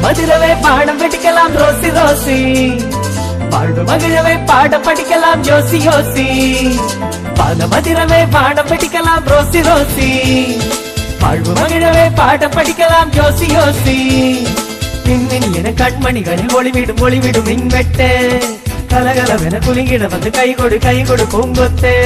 மதுரவே பாடம் படிக்கலாம் Rousey Rousey, வாழ்வு மகிழவே பாடம் படிக்கலாம் யோசி யோசி. பாத மதுரவே பாடம் படிக்கலாம் ரோசி ரோசி, வாழ்வு மகிழவே பாடம் படிக்கலாம் யோசி யோசி. மின்மின் என கண்மணிகளில் ஒளிவிடும் ஒளிவிடும் மின்வெட்டு, கலகலவென குலுங்கிட வந்து கை கொடு பூங்கொத்தே.